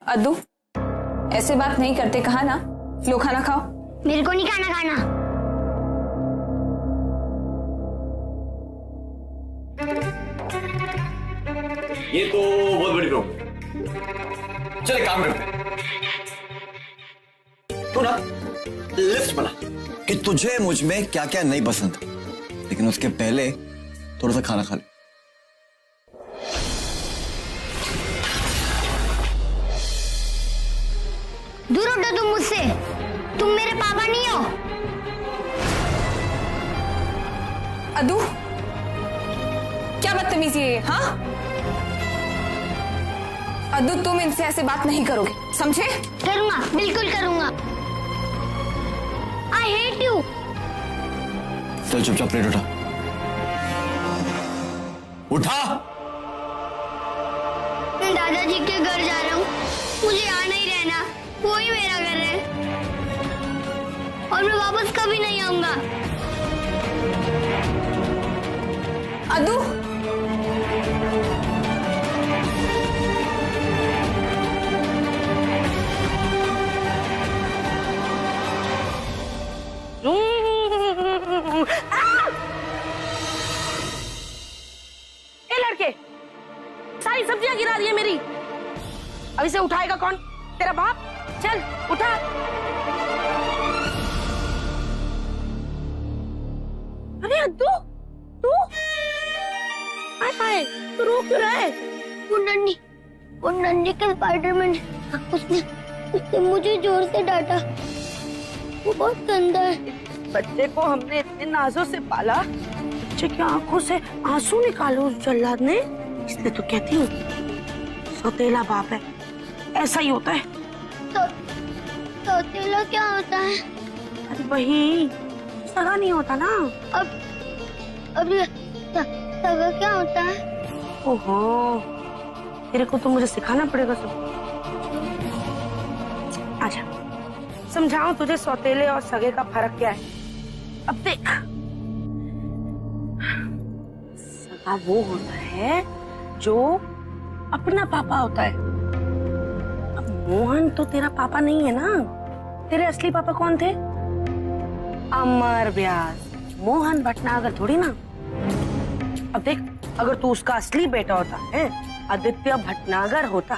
अद्दू, ऐसे बात नहीं करते, कहा ना। लो खाना खाओ। मेरे को नहीं खाना। ये तो बहुत बड़ी प्रॉब्लम। चल एक काम करते, तू ना लिस्ट बना कि तुझे मुझ में क्या क्या नहीं पसंद, लेकिन उसके पहले थोड़ा सा खाना खा ले। दूर हटो तुम मुझसे, तुम मेरे पापा नहीं हो। अद्दू, क्या बदतमीजी है, हाँ? अद्दू, तुम इनसे ऐसे बात नहीं करोगे, समझे? करूंगा, बिल्कुल करूंगा। I hate you. चल चुपचाप प्लेट उठा। उठा। मैं दादाजी के घर जा रहा हूँ, मुझे यहाँ नहीं रहना, वो ही मेरा घर है और मैं वापस कभी नहीं आऊंगा। अद्दू, ए लड़के, सारी सब्जियां गिरा दी है मेरी। अब इसे उठाएगा कौन? तेरा बाप? चल उठा। अरे अद्दू, तू? हाय, तू रो क्यों रहा है? वो नन्ही के स्पाइडरमैन, उसने मुझे जोर से डांटा। वो बहुत गंदा है। बच्चे को हमने इतने नाजों से पाला, बच्चे की आंखों से आंसू निकालो उस जल्लाद ने। इसलिए तो कहती हूँ सौतेला बाप है, ऐसा ही होता है। सौतेला क्या होता है? अरे वही सगा नहीं होता ना। अब ये सगा क्या होता है? ओहो, तेरे को तो मुझे सिखाना पड़ेगा सब। आजा, समझाऊं तुझे सौतेले और सगे का फर्क क्या है। अब देख, सगा वो होता है जो अपना पापा होता है। अब मोहन तो तेरा पापा नहीं है ना। तेरे असली पापा कौन थे? अमर व्यास, मोहन भटनागर थोड़ी ना। अब देख, अगर तू उसका असली बेटा होता है, आदित्य भटनागर होता,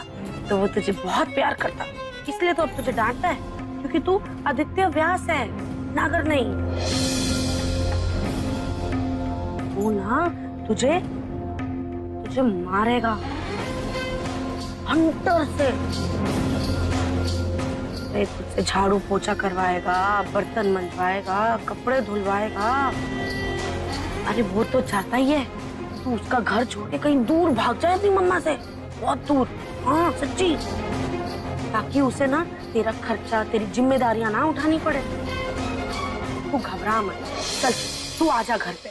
तो वो तुझे बहुत प्यार करता। इसलिए तो अब तुझे डांटता है, क्योंकि तू आदित्य व्यास है, नागर नहीं। वो ना तुझे मारेगा हंटर से। तुझसे झाड़ू पोछा करवाएगा, बर्तन मंजवाएगा, कपड़े धुलवाएगा। अरे वो तो चाहता ही है तू उसका घर छोड़ के कहीं दूर भाग जाए अपनी मम्मा से, बहुत दूर। हाँ सच्ची, ताकि उसे ना तेरा खर्चा, तेरी जिम्मेदारियां ना उठानी पड़े। तू घबरा मत, चल तू आजा घर पे,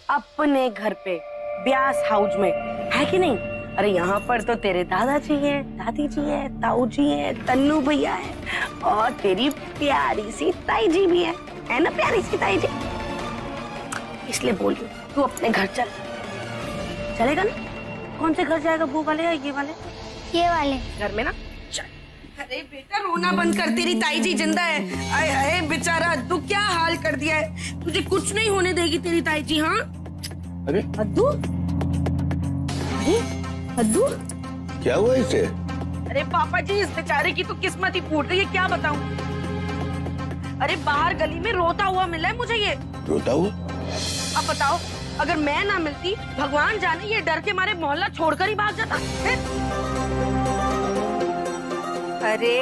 अपने घर पे, ब्यास हाउस में, है कि नहीं? अरे यहाँ पर तो तेरे दादाजी हैं, दादी जी है, ताऊ जी है, तन्नू भैया है और तेरी प्यारी सी ताई जी भी है ना प्यारी सी ताई जी? इसलिए बोल रही हूँ, तू अपने घर चल। चलेगा ना? कौन से घर जाएगा, वो वाले या ये वाले? ये वाले घर में ना, चल। अरे बेटा रोना बंद कर, तेरी ताई जी जिंदा है। आए आए बेचारा, तू क्या हाल कर दिया है। तुझे कुछ नहीं होने देगी तेरी ताई जी। हाँ अरे अद्दू, अद्दू क्या हुआ इसे? अरे पापा जी, इस बेचारे की तो किस्मत ही फूट गई है, क्या बताऊं। अरे बाहर गली में रोता हुआ मिला है मुझे ये। रोता हुआ? अब बताओ, अगर मैं ना मिलती, भगवान जाने ये डर के मारे मोहल्ला छोड़कर ही भाग जाता है? अरे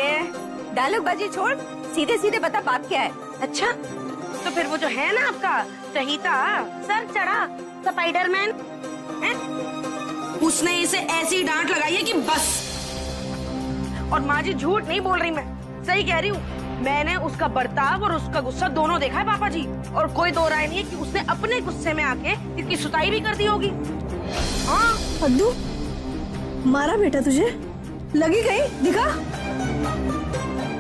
डायलॉग बाजी छोड़, सीधे सीधे बता बात क्या है। अच्छा, तो फिर वो जो है ना आपका चहीता, सर चढ़ा स्पाइडरमैन है, उसने इसे ऐसी डांट लगाई है कि बस। और माँ जी झूठ नहीं बोल रही, मैं सही कह रही हूँ। मैंने उसका बर्ताव और उसका गुस्सा दोनों देखा है पापा जी, और कोई दो राय नहीं है कि उसने अपने गुस्से में आके इसकी सुताई भी कर दी होगी। हाँ अद्दू, मारा बेटा तुझे? लगी गई, दिखा।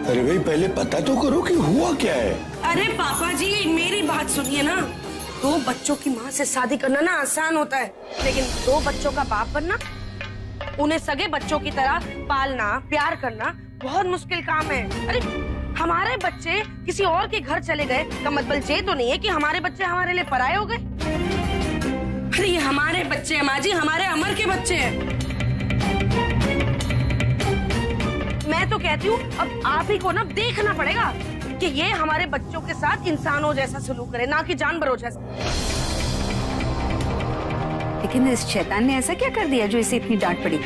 अरे भाई पहले पता तो करो कि हुआ क्या है। अरे पापा जी मेरी बात सुनिए ना, 2 बच्चों की माँ से शादी करना ना आसान होता है, लेकिन 2 बच्चों का बाप बनना उन्हें सगे बच्चों की तरह पालना, प्यार करना बहुत मुश्किल काम है। अरे हमारे बच्चे किसी और के घर चले गए का मतलब ये तो नहीं है कि हमारे बच्चे हमारे लिए पराये हो गए। अरे ये हमारे बच्चे हैं माँ जी, हमारे अमर के बच्चे हैं। मैं तो कहती हूँ अब आप ही को ना देखना पड़ेगा कि ये हमारे बच्चों के साथ इंसानों जैसा सलूक करे, ना कि जानवरों जैसा। लेकिन इस शैतान ने ऐसा क्या कर दिया जो इसे इतनी डांट पड़ी?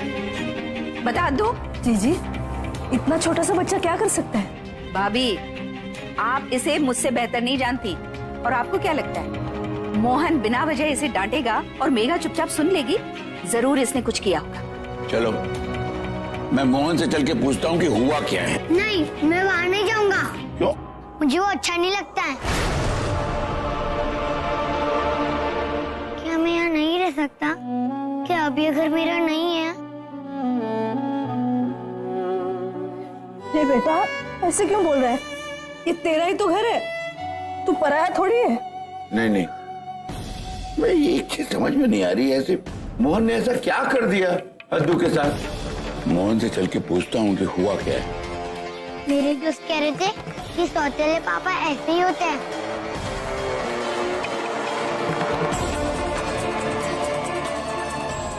बता दो। जीजी, इतना छोटा सा बच्चा क्या कर सकता है? भाभी, आप इसे मुझसे बेहतर नहीं जानती। और आपको क्या लगता है मोहन बिना वजह इसे डांटेगा और मेघा चुपचाप सुन लेगी? जरूर इसने कुछ किया होगा। चलो मैं मोहन से चल के पूछता हूँ कि हुआ क्या है। नहीं, मैं वहाँ नहीं जाऊंगा। क्यों? मुझे वो अच्छा नहीं लगता है। क्या मैं यहाँ नहीं रह सकता? क्या अब ये घर मेरा नहीं है? नहीं बेटा, ऐसे क्यों बोल रहा है? ये तेरा ही तो घर है, तू पराया थोड़ी है। नहीं नहीं, मैं एक चीज समझ में नहीं आ रही है, ऐसे मोहन ने ऐसा क्या कर दिया अद्दू के साथ? मोहन से चल के पूछता हूँ कि हुआ क्या है। मेरे दोस्त कह रहे थे कि सौतेले पापा ऐसे ही होते हैं।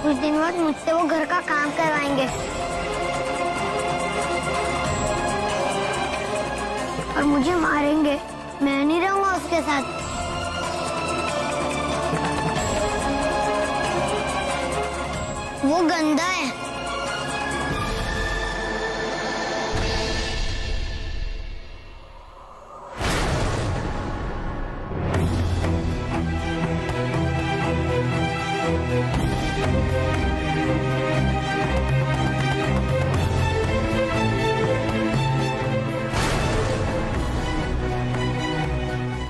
कुछ दिन बाद मुझसे वो घर का काम करवाएंगे और मुझे मारेंगे। मैं नहीं रहूंगा उसके साथ। वो गंदा है।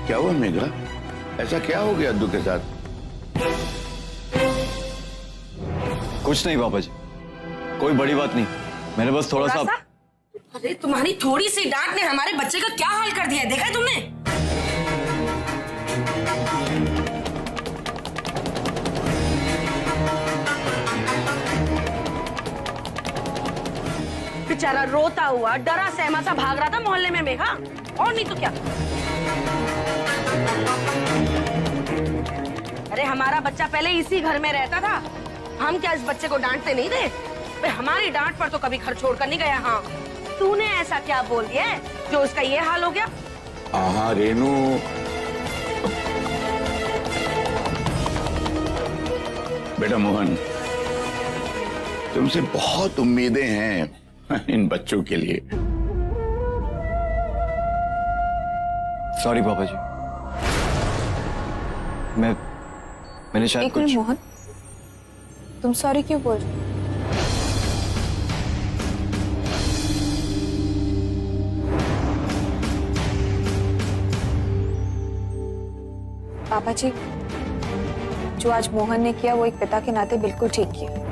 क्या हुआ मेघा? ऐसा क्या हो गया अद्दू के साथ? कुछ नहीं पापा जी, कोई बड़ी बात नहीं। मैंने बस थोड़ा सा। अरे तुम्हारी थोड़ी सी डांट ने हमारे बच्चे का क्या हाल कर दिया है, देखा है तुमने? बेचारा रोता हुआ, डरा सहमा सा भाग रहा था मोहल्ले में मेघा, और नहीं तो क्या। अरे हमारा बच्चा पहले इसी घर में रहता था, हम क्या इस बच्चे को डांटते नहीं थे? भाई हमारी डांट पर तो कभी घर छोड़कर नहीं गया। हाँ, तूने ऐसा क्या बोल दिया है जो उसका ये हाल हो गया? हाँ रेनू, बेटा मोहन, तुमसे बहुत उम्मीदें हैं इन बच्चों के लिए। सॉरी पापा जी, मैंने शायद एक मिनट मोहन, तुम सॉरी क्यों बोल रहे हो? पापा जी, जो आज मोहन ने किया वो एक पिता के नाते बिल्कुल ठीक किया।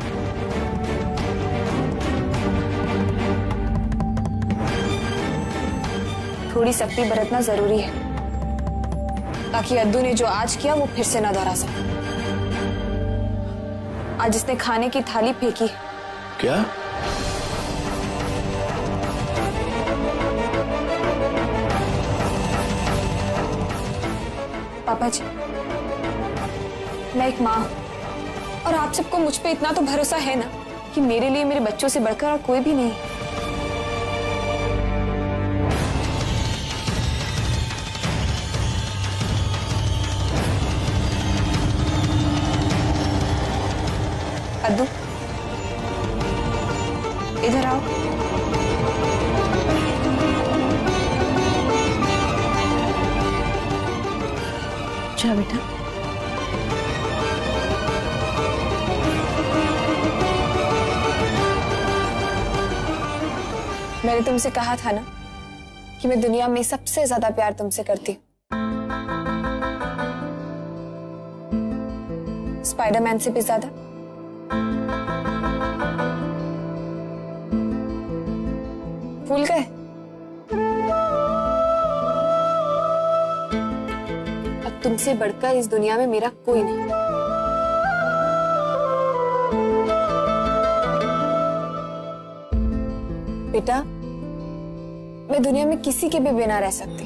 थोड़ी सख्ती बरतना जरूरी है ताकि अद्दू ने जो आज किया वो फिर से ना दोहरा सके। आज इसने खाने की थाली फेंकी। क्या? पापा जी, मैं एक माँ हूं और आप सबको मुझ पे इतना तो भरोसा है ना कि मेरे लिए मेरे बच्चों से बढ़कर और कोई भी नहीं है। अद्दू, इधर आओ। जा बेटा। मैंने तुमसे कहा था ना कि मैं दुनिया में सबसे ज्यादा प्यार तुमसे करती हूँ। स्पाइडरमैन से भी ज्यादा। भूल गए? अब तुमसे बढ़कर इस दुनिया में मेरा कोई नहीं। बेटा, मैं दुनिया में किसी के भी बिना रह सकती,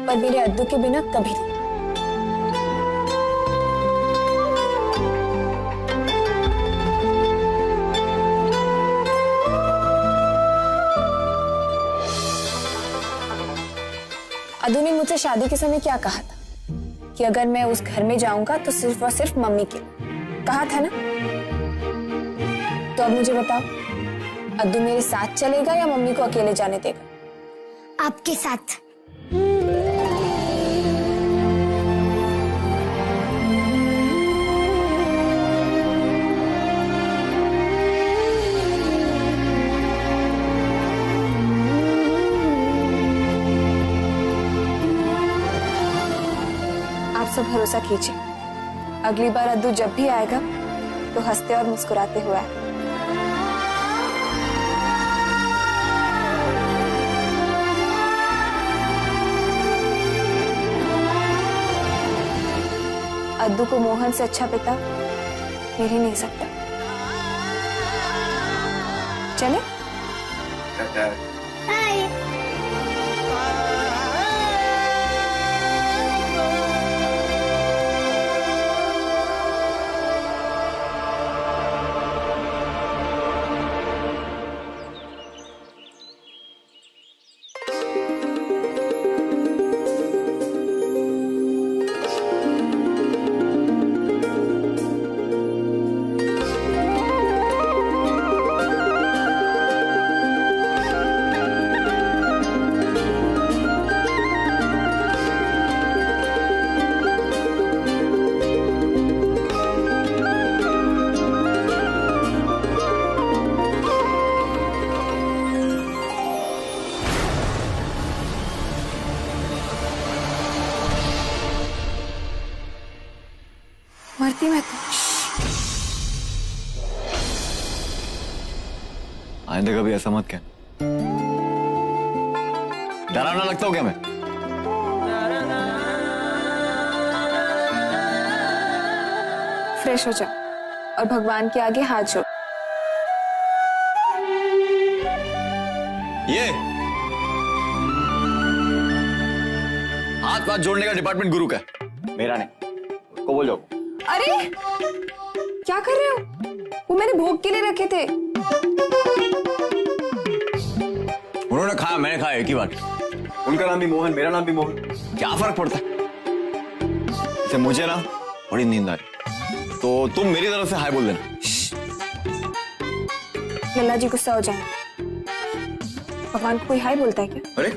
पर मेरे अद्दू के बिना कभी नहीं। अद्दू ने मुझसे शादी के समय क्या कहा था कि अगर मैं उस घर में जाऊंगा तो सिर्फ और सिर्फ मम्मी के लिए कहा था ना। तो अब मुझे बताओ, अद्दू मेरे साथ चलेगा या मम्मी को अकेले जाने देगा? आपके साथ। आप सब भरोसा कीजिए, अगली बार अद्दू जब भी आएगा तो हंसते और मुस्कुराते हुए आए। अद्दू को मोहन से अच्छा पिता मिल ही नहीं सकता। चले? बाय। मरती मैं तो। आइंदा कभी ऐसा मत क्या, डरावना लगता हूँ क्या मैं? फ्रेश हो जाओ और भगवान के आगे हाथ जोड़। ये हाथ पाथ जोड़ने का डिपार्टमेंट गुरु का है, मेरा नहीं। उसको बोल जाओ। अरे क्या कर रहे हो? वो मैंने भोग के लिए रखे थे। उन्होंने खाया, मैंने खाया, एक ही बात। उनका नाम भी मोहन, मेरा नाम भी मोहन, क्या फर्क पड़ता है? जैसे मुझे ना बड़ी नींद आ रही, तो तुम मेरी तरफ से हाय बोल देना। लल्ला जी गुस्सा हो जाएंगे। भगवान को कोई हाय बोलता है क्या? अरे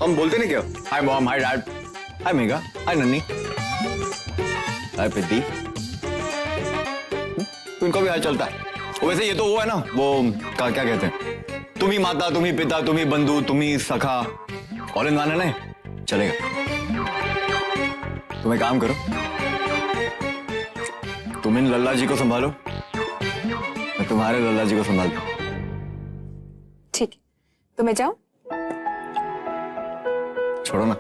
हम बोलते नहीं क्या? हाय मॉम, हाय डैड, हाय मेगा, हाय नन्नी, हाय पिद्दी। तो इनका भी हाय चलता है। वैसे ये तो वो है ना, वो क्या कहते हैं, तुम ही माता, तुम ही पिता, तुम ही बंधु, तुम ही सखा, ऑल इन वन है ना, चलेगा। तुम एक काम करो, तुम इन लल्ला जी को संभालो, मैं तुम्हारे लल्ला जी को संभालता हूं। ठीक है, तो मैं जाऊं? छोड़ो ना,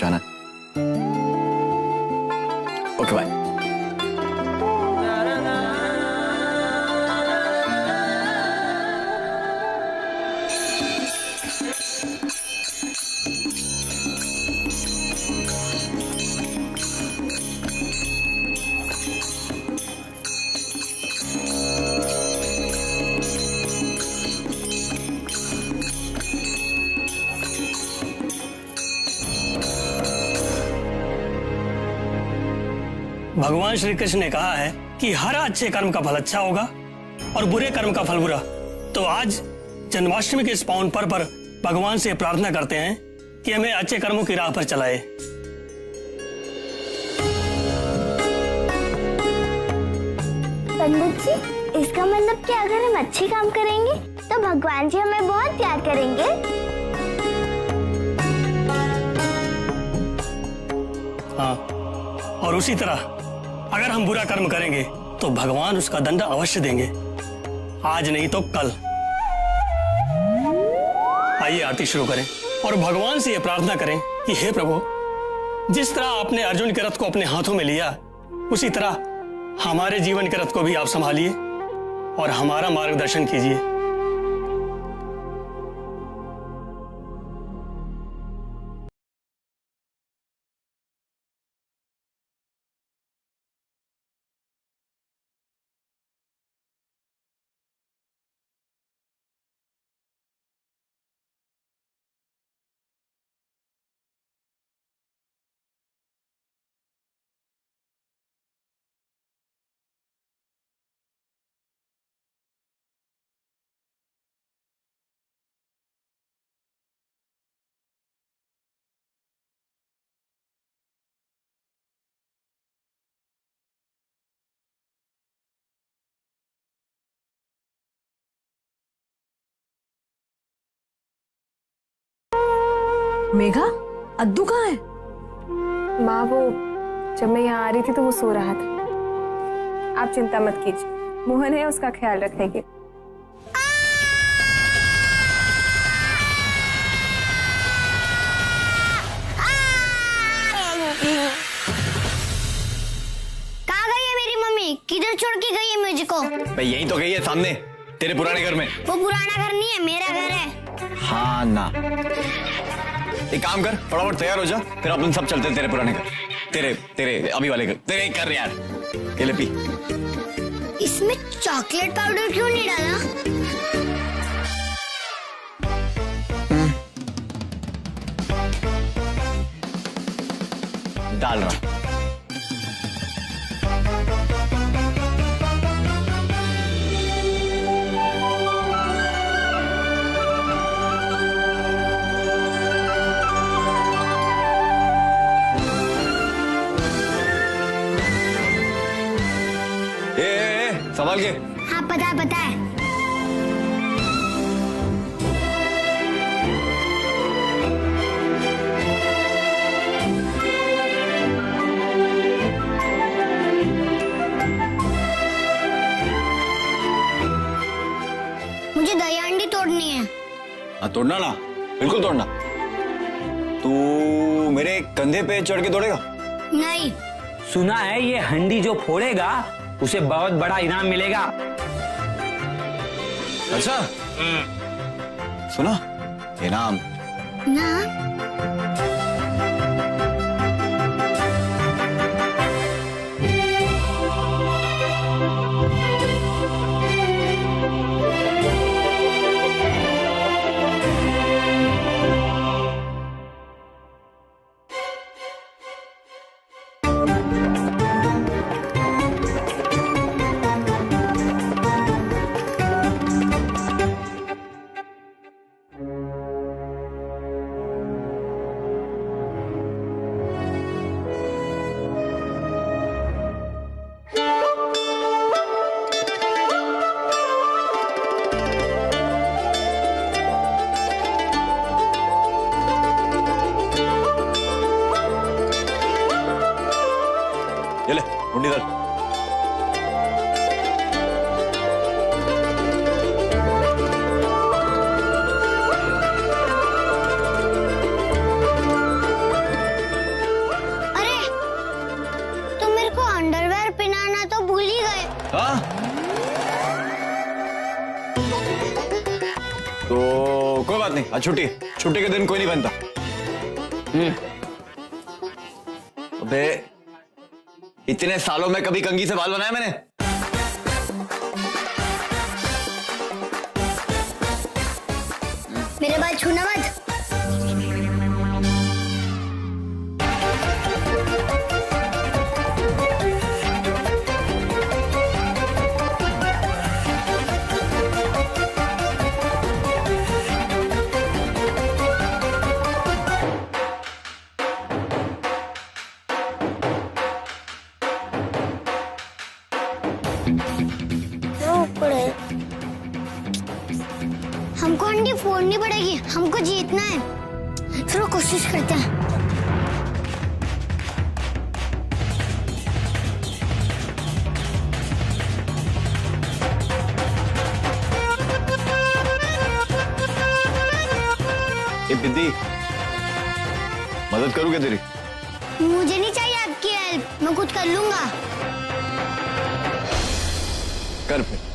जाना। Okay bye. भगवान श्री कृष्ण ने कहा है कि हर अच्छे कर्म का फल अच्छा होगा और बुरे कर्म का फल बुरा। तो आज जन्माष्टमी के इस पावन पर्व पर भगवान से प्रार्थना करते हैं कि हमें अच्छे कर्मों की राह पर चलाए। पंडित जी, इसका मतलब कि अगर हम अच्छे काम करेंगे तो भगवान जी हमें बहुत प्यार करेंगे। हाँ, और उसी तरह अगर हम बुरा कर्म करेंगे तो भगवान उसका दंड अवश्य देंगे, आज नहीं तो कल। आइए आरती शुरू करें और भगवान से यह प्रार्थना करें कि हे प्रभु, जिस तरह आपने अर्जुन के रथ को अपने हाथों में लिया, उसी तरह हमारे जीवन के रथ को भी आप संभालिए और हमारा मार्गदर्शन कीजिए। मेघा, अद्दू कहाँ है? माँ वो जब मैं यहाँ आ रही थी तो वो सो रहा था। आप चिंता मत कीजिए, मोहन है उसका ख्याल रखेगी। कहाँ गई है मेरी मम्मी? किधर छोड़ के गई है मुझको? भाई यहीं तो गई है, सामने तेरे पुराने घर में। वो पुराना घर नहीं है, मेरा घर है। हाँ ना, एक काम कर, फटाफट तैयार हो जा, फिर अपन सब चलते हैं तेरे पुराने घर, तेरे अभी वाले घर, तेरे कर यार। ये ले पी। इसमें चॉकलेट पाउडर क्यों नहीं डाला? डाल रहा। संभाल के। हाँ पता है। मुझे दही अंडी तोड़नी है। हाँ तोड़ना ना, बिल्कुल तोड़ना। तू मेरे कंधे पे चढ़ के तोड़ेगा? नहीं। सुना है ये हंडी जो फोड़ेगा उसे बहुत बड़ा इनाम मिलेगा। अच्छा सुना, इनाम ना। ये ले मुंडी डाल। अरे तुम मेरे को अंडरवेयर पहनाना तो भूल ही गए। हाँ तो कोई बात नहीं, आज छुट्टी के दिन कोई नहीं बनता। अबे इतने सालों में कभी कंघी से बाल बनाया मैंने? मेरे बाल छूना मत। हमको अंडी फोड़नी पड़ेगी, हमको जीतना है। चलो कोशिश करते हैं। ये बिद्दी, मदद करूँ क्या तेरी? मुझे नहीं चाहिए आपकी हेल्प, मैं खुद कर लूंगा। कर फिर।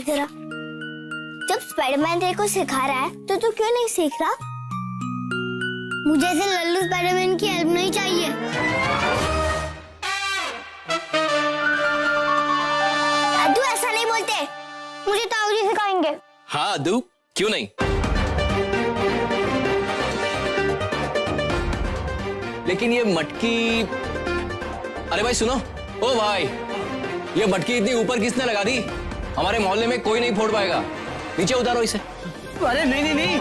जरा, जब स्पाइडरमैन तेरे को सिखा रहा है तो तू क्यों नहीं सीख रहा? मुझे ऐसे लल्लू स्पाइडरमैन की हेल्प नहीं चाहिए। अद्दू ऐसा नहीं बोलते, मुझे ताऊजी सिखाएंगे। हाँ अद्दू, क्यों नहीं। लेकिन ये मटकी, अरे भाई सुनो, ओ भाई, ये मटकी इतनी ऊपर किसने लगा दी? हमारे मोहल्ले में कोई नहीं फोड़ पाएगा, नीचे उतारो इसे। अरे नहीं नहीं नहीं,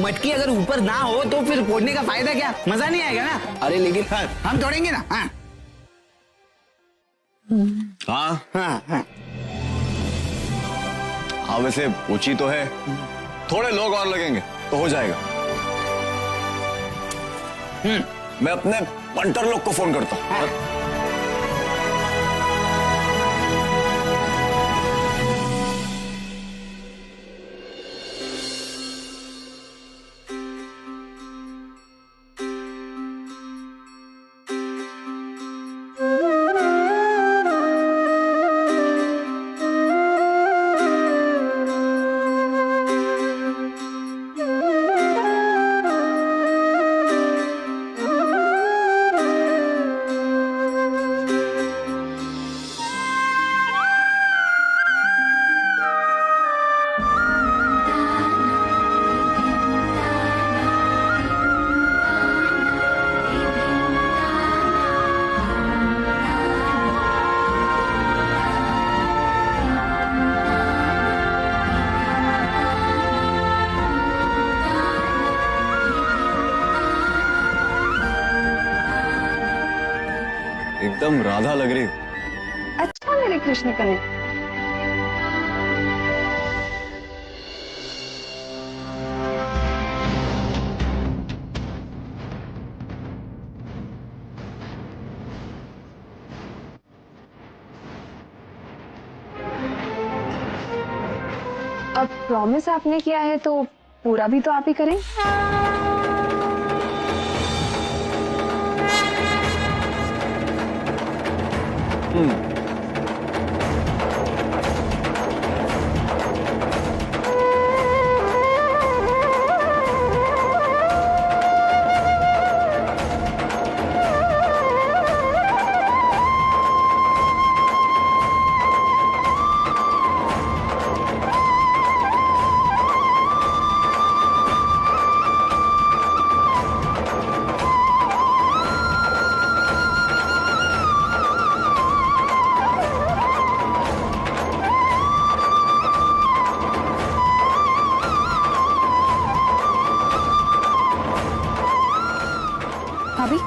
मटकी अगर ऊपर ना हो तो फिर फोड़ने का फायदा क्या? मजा नहीं आएगा ना। अरे लेकिन हम तोड़ेंगे ना। हाँ हाँ हाँ हाँ। हाँ वैसे ऊंची तो है, थोड़े लोग और लगेंगे तो हो जाएगा। मैं अपने पंटर लोग को फोन करता हूँ। एकदम राधा लग रही। अच्छा मेरे कृष्ण कन्हैया। अब प्रॉमिस आपने किया है तो पूरा भी तो आप ही करें। भाभी